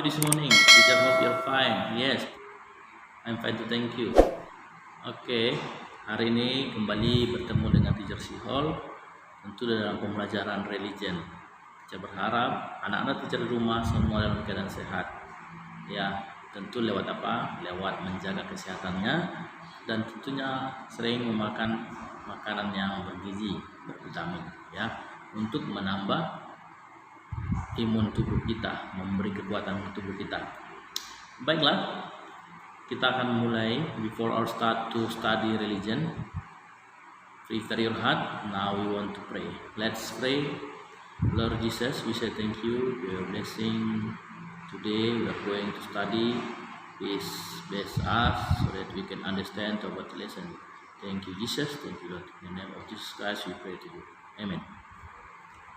this morning? Teacher, hope you're fine. Yes, I'm fine too, thank you. Oke, hari ini kembali bertemu dengan Teacher Sihol, tentu dalam pembelajaran religion. Teacher berharap anak-anak teacher di rumah semua dalam keadaan sehat. Ya, tentu lewat apa? Lewat menjaga kesehatannya dan tentunya sering memakan makanan yang bergizi, bervitamin, ya, untuk menambah imun tubuh kita, memberi kekuatan ke tubuh kita. Baiklah, kita akan mulai. Before our start to study religion, prepare your heart. Now we want to pray. Let's pray. Lord Jesus, we say thank you for your blessing. Today we are going to study. Please bless us so that we can understand about the lesson. Thank you Jesus, thank you Lord. In the name of Jesus Christ we pray to you. Amen.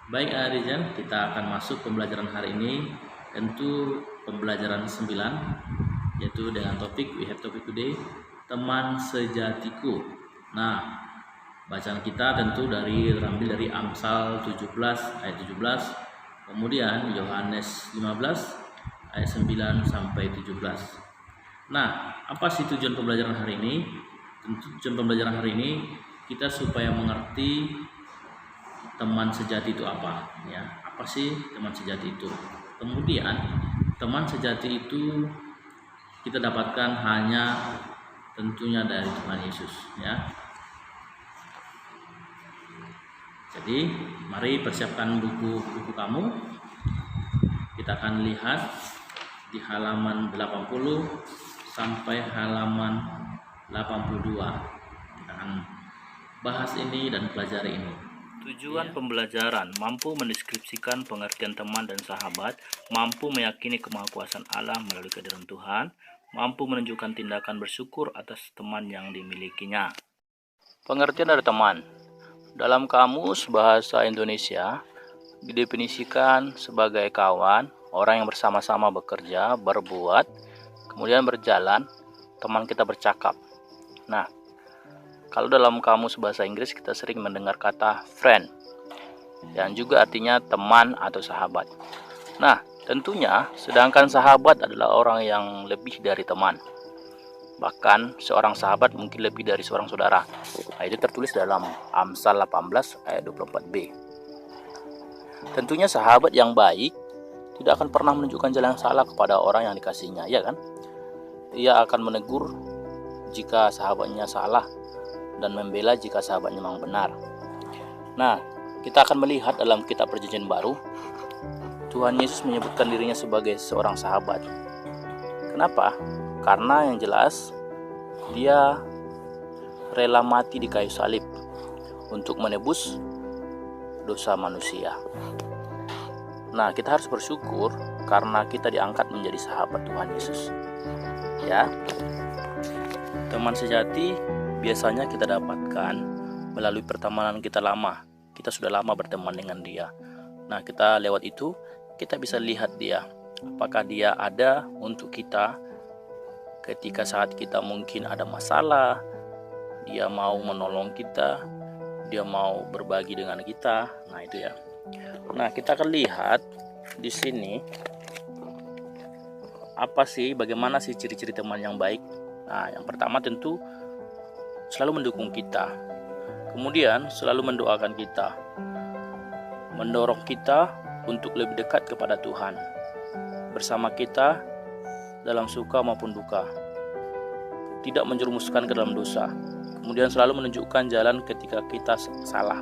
Baik Rizal, kita akan masuk pembelajaran hari ini. Tentu pembelajaran 9, yaitu dengan topik, we have topic today, teman sejatiku. Nah, bacaan kita tentu terambil dari Amsal 17 ayat 17, kemudian Yohanes 15 ayat 9 sampai 17. Nah, apa sih tujuan pembelajaran hari ini? Tentu tujuan pembelajaran hari ini kita supaya mengerti teman sejati itu apa, ya. Apa sih teman sejati itu? Kemudian teman sejati itu kita dapatkan hanya tentunya dari Tuhan Yesus, ya. Jadi mari persiapkan buku kamu. Kita akan lihat di halaman 80 sampai halaman 82. Kita akan bahas ini dan pelajari ini. Tujuan pembelajaran mampu mendeskripsikan pengertian teman dan sahabat, mampu meyakini kemahakuasaan Allah melalui kehadiran Tuhan, mampu menunjukkan tindakan bersyukur atas teman yang dimilikinya. Pengertian dari teman. Dalam kamus bahasa Indonesia didefinisikan sebagai kawan, orang yang bersama-sama bekerja, berbuat, kemudian berjalan, teman kita bercakap. Nah, kalau dalam kamus bahasa Inggris kita sering mendengar kata friend, yang juga artinya teman atau sahabat. Nah, tentunya sedangkan sahabat adalah orang yang lebih dari teman. Bahkan seorang sahabat mungkin lebih dari seorang saudara. Nah, itu tertulis dalam Amsal 18 ayat 24b. Tentunya sahabat yang baik tidak akan pernah menunjukkan jalan yang salah kepada orang yang dikasihnya, ya kan? Ia akan menegur jika sahabatnya salah dan membela jika sahabatnya memang benar. Nah, kita akan melihat dalam kitab Perjanjian Baru, Tuhan Yesus menyebutkan dirinya sebagai seorang sahabat. Kenapa? Karena yang jelas dia rela mati di kayu salib untuk menebus dosa manusia. Nah, kita harus bersyukur karena kita diangkat menjadi sahabat Tuhan Yesus. Ya. Teman sejati biasanya kita dapatkan melalui pertemanan kita lama. Kita sudah lama berteman dengan dia. Nah, kita lewat itu kita bisa lihat dia. Apakah dia ada untuk kita ketika saat kita mungkin ada masalah. Dia mau menolong kita. Dia mau berbagi dengan kita. Nah, itu ya. Nah, kita akan lihat di sini bagaimana sih ciri-ciri teman yang baik. Nah, yang pertama tentu selalu mendukung kita, kemudian selalu mendoakan kita, mendorong kita untuk lebih dekat kepada Tuhan, bersama kita dalam suka maupun duka, tidak menjerumuskan ke dalam dosa, kemudian selalu menunjukkan jalan ketika kita salah.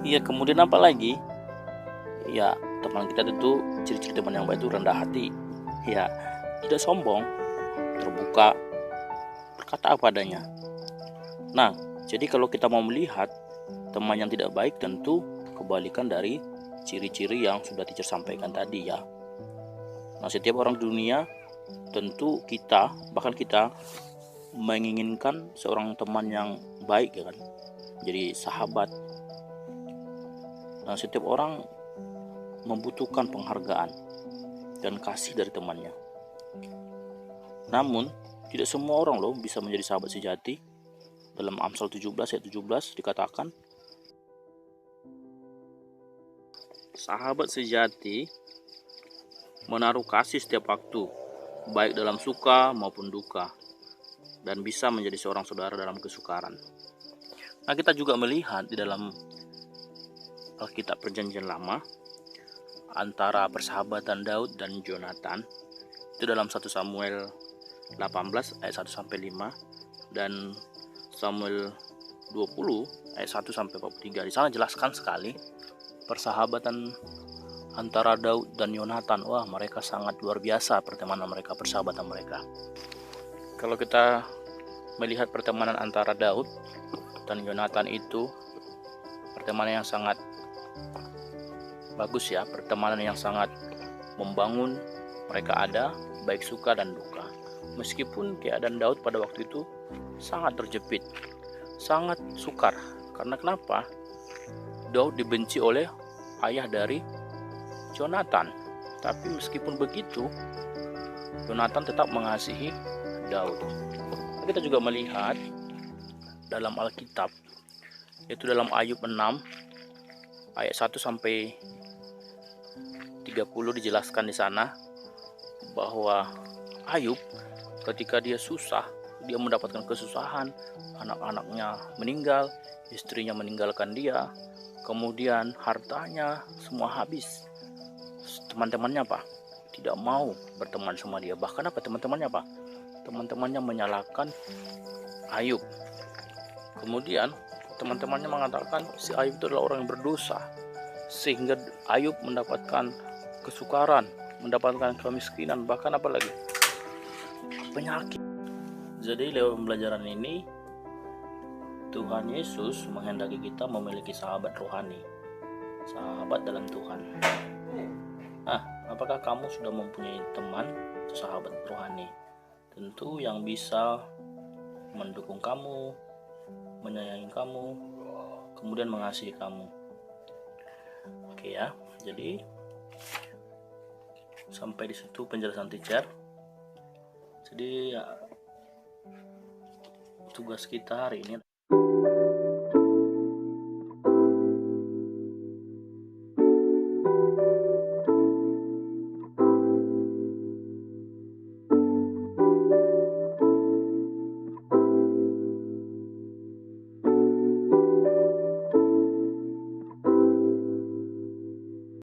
Iya, kemudian apa lagi? Ya, teman kita tentu ciri-ciri teman yang baik itu rendah hati, ya, tidak sombong, terbuka, berkata apa adanya. Nah, jadi kalau kita mau melihat teman yang tidak baik, tentu kebalikan dari ciri-ciri yang sudah teacher sampaikan tadi, ya. Nah, setiap orang di dunia tentu bahkan kita menginginkan seorang teman yang baik, ya kan, jadi sahabat. Nah, setiap orang membutuhkan penghargaan dan kasih dari temannya. Namun, tidak semua orang bisa menjadi sahabat sejati. Dalam Amsal 17 ayat 17 dikatakan, sahabat sejati menaruh kasih setiap waktu, baik dalam suka maupun duka, dan bisa menjadi seorang saudara dalam kesukaran. Nah, kita juga melihat di dalam Alkitab Perjanjian Lama antara persahabatan Daud dan Yonatan itu dalam 1 Samuel 18 ayat 1 sampai 5 dan Samuel 20 ayat 1 sampai 43. Di sana jelaskan sekali persahabatan antara Daud dan Yonatan. Wah, mereka sangat luar biasa pertemanan mereka, persahabatan mereka. Kalau kita melihat pertemanan antara Daud dan Yonatan itu pertemanan yang sangat bagus ya, pertemanan yang sangat membangun. Mereka ada baik suka dan duka. Meskipun keadaan Daud pada waktu itu sangat terjepit, sangat sukar. Karena kenapa? Daud dibenci oleh ayah dari Yonatan. Tapi meskipun begitu, Yonatan tetap mengasihi Daud. Kita juga melihat dalam Alkitab, yaitu dalam Ayub 6 ayat 1 sampai 30 dijelaskan di sana bahwa Ayub ketika dia susah, dia mendapatkan kesusahan, anak-anaknya meninggal, istrinya meninggalkan dia, kemudian hartanya semua habis. Teman-temannya apa? Tidak mau berteman sama dia. Bahkan apa teman-temannya apa? Teman-temannya menyalahkan Ayub. Kemudian teman-temannya mengatakan si Ayub itu adalah orang yang berdosa, sehingga Ayub mendapatkan kesukaran, mendapatkan kemiskinan, bahkan apalagi penyakit. Jadi lewat pembelajaran ini Tuhan Yesus menghendaki kita memiliki sahabat rohani, sahabat dalam Tuhan. Nah, apakah kamu sudah mempunyai teman, sahabat rohani? Tentu yang bisa mendukung kamu, menyayangi kamu, kemudian mengasihi kamu. Oke ya, jadi sampai di situ penjelasan teacher. Jadi ya, tugas kita hari ini